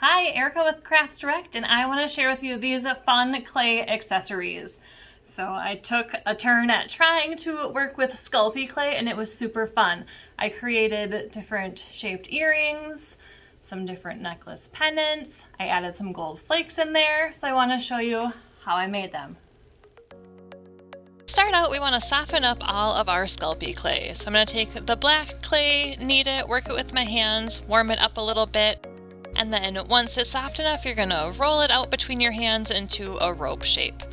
Hi, Erica with Crafts Direct, and I want to share with you these fun clay accessories. So I took a turn at trying to work with Sculpey clay and it was super fun. I created different shaped earrings, some different necklace pendants. I added some gold flakes in there, so I want to show you how I made them. To start out, we want to soften up all of our Sculpey clay. So I'm going to take the black clay, knead it, work it with my hands, warm it up a little bit. And then once it's soft enough, you're going to roll it out between your hands into a rope shape.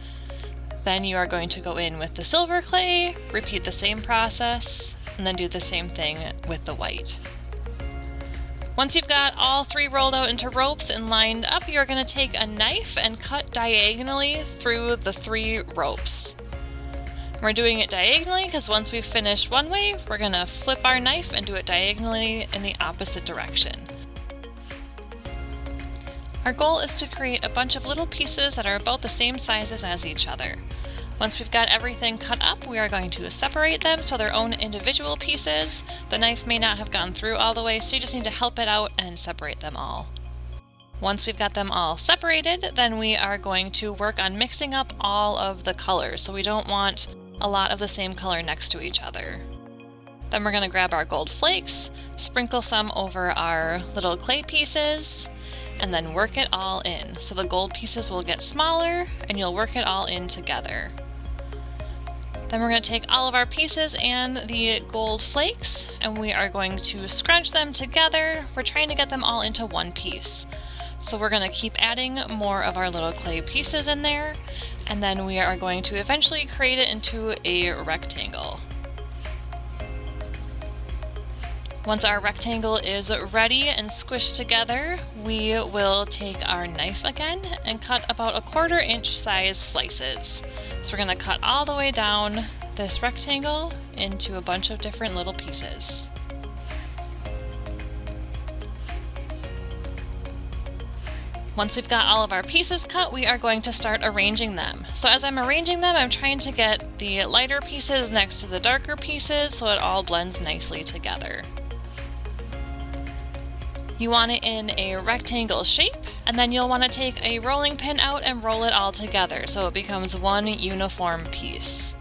Then you are going to go in with the silver clay, repeat the same process, and then do the same thing with the white. Once you've got all three rolled out into ropes and lined up, you're going to take a knife and cut diagonally through the three ropes. We're doing it diagonally because once we've finished one way, we're going to flip our knife and do it diagonally in the opposite direction. Our goal is to create a bunch of little pieces that are about the same sizes as each other. Once we've got everything cut up, we are going to separate them so they're own individual pieces. The knife may not have gone through all the way, so you just need to help it out and separate them all. Once we've got them all separated, then we are going to work on mixing up all of the colors, so we don't want a lot of the same color next to each other. Then we're going to grab our gold flakes, sprinkle some over our little clay pieces, and then work it all in. So the gold pieces will get smaller and you'll work it all in together. Then we're going to take all of our pieces and the gold flakes and we are going to scrunch them together. We're trying to get them all into one piece. So we're going to keep adding more of our little clay pieces in there, and then we are going to eventually create it into a rectangle. Once our rectangle is ready and squished together, we will take our knife again and cut about 1/4 inch size slices. So we're going to cut all the way down this rectangle into a bunch of different little pieces. Once we've got all of our pieces cut, we are going to start arranging them. So as I'm arranging them, I'm trying to get the lighter pieces next to the darker pieces so it all blends nicely together. You want it in a rectangle shape, and then you'll want to take a rolling pin out and roll it all together so it becomes one uniform piece.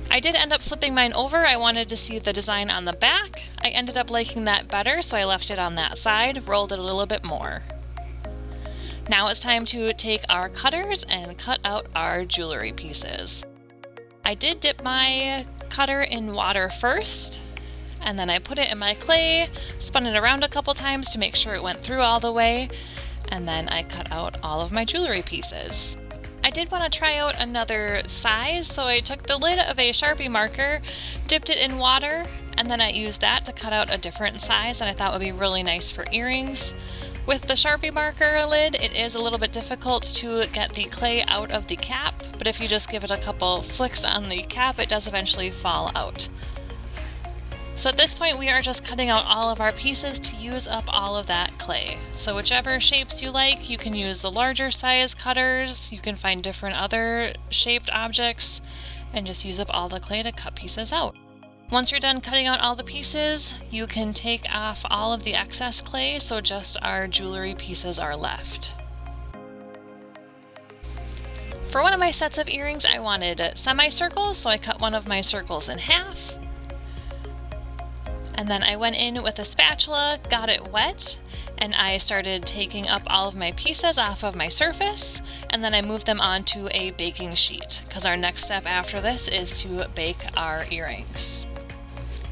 I did end up flipping mine over. I wanted to see the design on the back. I ended up liking that better, so I left it on that side, rolled it a little bit more. Now it's time to take our cutters and cut out our jewelry pieces. I did dip my cutter in water first, and then I put it in my clay, spun it around a couple times to make sure it went through all the way, and then I cut out all of my jewelry pieces. I did want to try out another size, so I took the lid of a Sharpie marker, dipped it in water, and then I used that to cut out a different size that I thought would be really nice for earrings. With the Sharpie marker lid, it is a little bit difficult to get the clay out of the cap, but if you just give it a couple flicks on the cap, it does eventually fall out. So at this point we are just cutting out all of our pieces to use up all of that clay. So whichever shapes you like, you can use the larger size cutters, you can find different other shaped objects, and just use up all the clay to cut pieces out. Once you're done cutting out all the pieces, you can take off all of the excess clay so just our jewelry pieces are left. For one of my sets of earrings I wanted semicircles, so I cut one of my circles in half. And then I went in with a spatula, got it wet, and I started taking up all of my pieces off of my surface, and then I moved them onto a baking sheet, because our next step after this is to bake our earrings.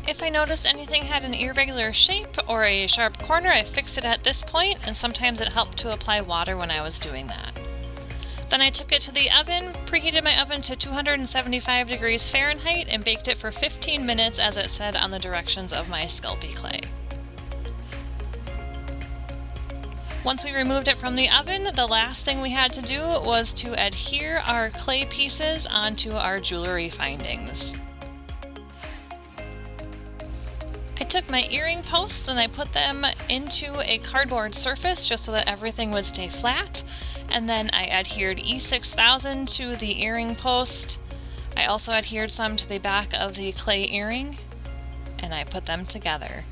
If I noticed anything had an irregular shape or a sharp corner, I fixed it at this point, and sometimes it helped to apply water when I was doing that. Then I took it to the oven, preheated my oven to 275 degrees Fahrenheit, and baked it for 15 minutes as it said on the directions of my Sculpey clay. Once we removed it from the oven, the last thing we had to do was to adhere our clay pieces onto our jewelry findings. I took my earring posts and I put them into a cardboard surface just so that everything would stay flat. And then I adhered E6000 to the earring post. I also adhered some to the back of the clay earring, and I put them together.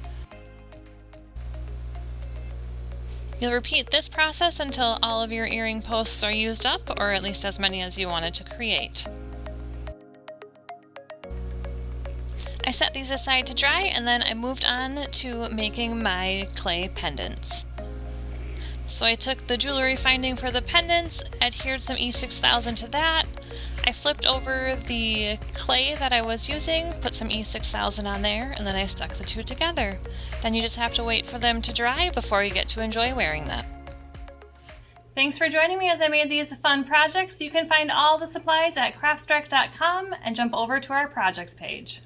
You'll repeat this process until all of your earring posts are used up, or at least as many as you wanted to create. I set these aside to dry, and then I moved on to making my clay pendants. So I took the jewelry finding for the pendants, adhered some E6000 to that. I flipped over the clay that I was using, put some E6000 on there, and then I stuck the two together. Then you just have to wait for them to dry before you get to enjoy wearing them. Thanks for joining me as I made these fun projects. You can find all the supplies at craftsdirect.com and jump over to our projects page.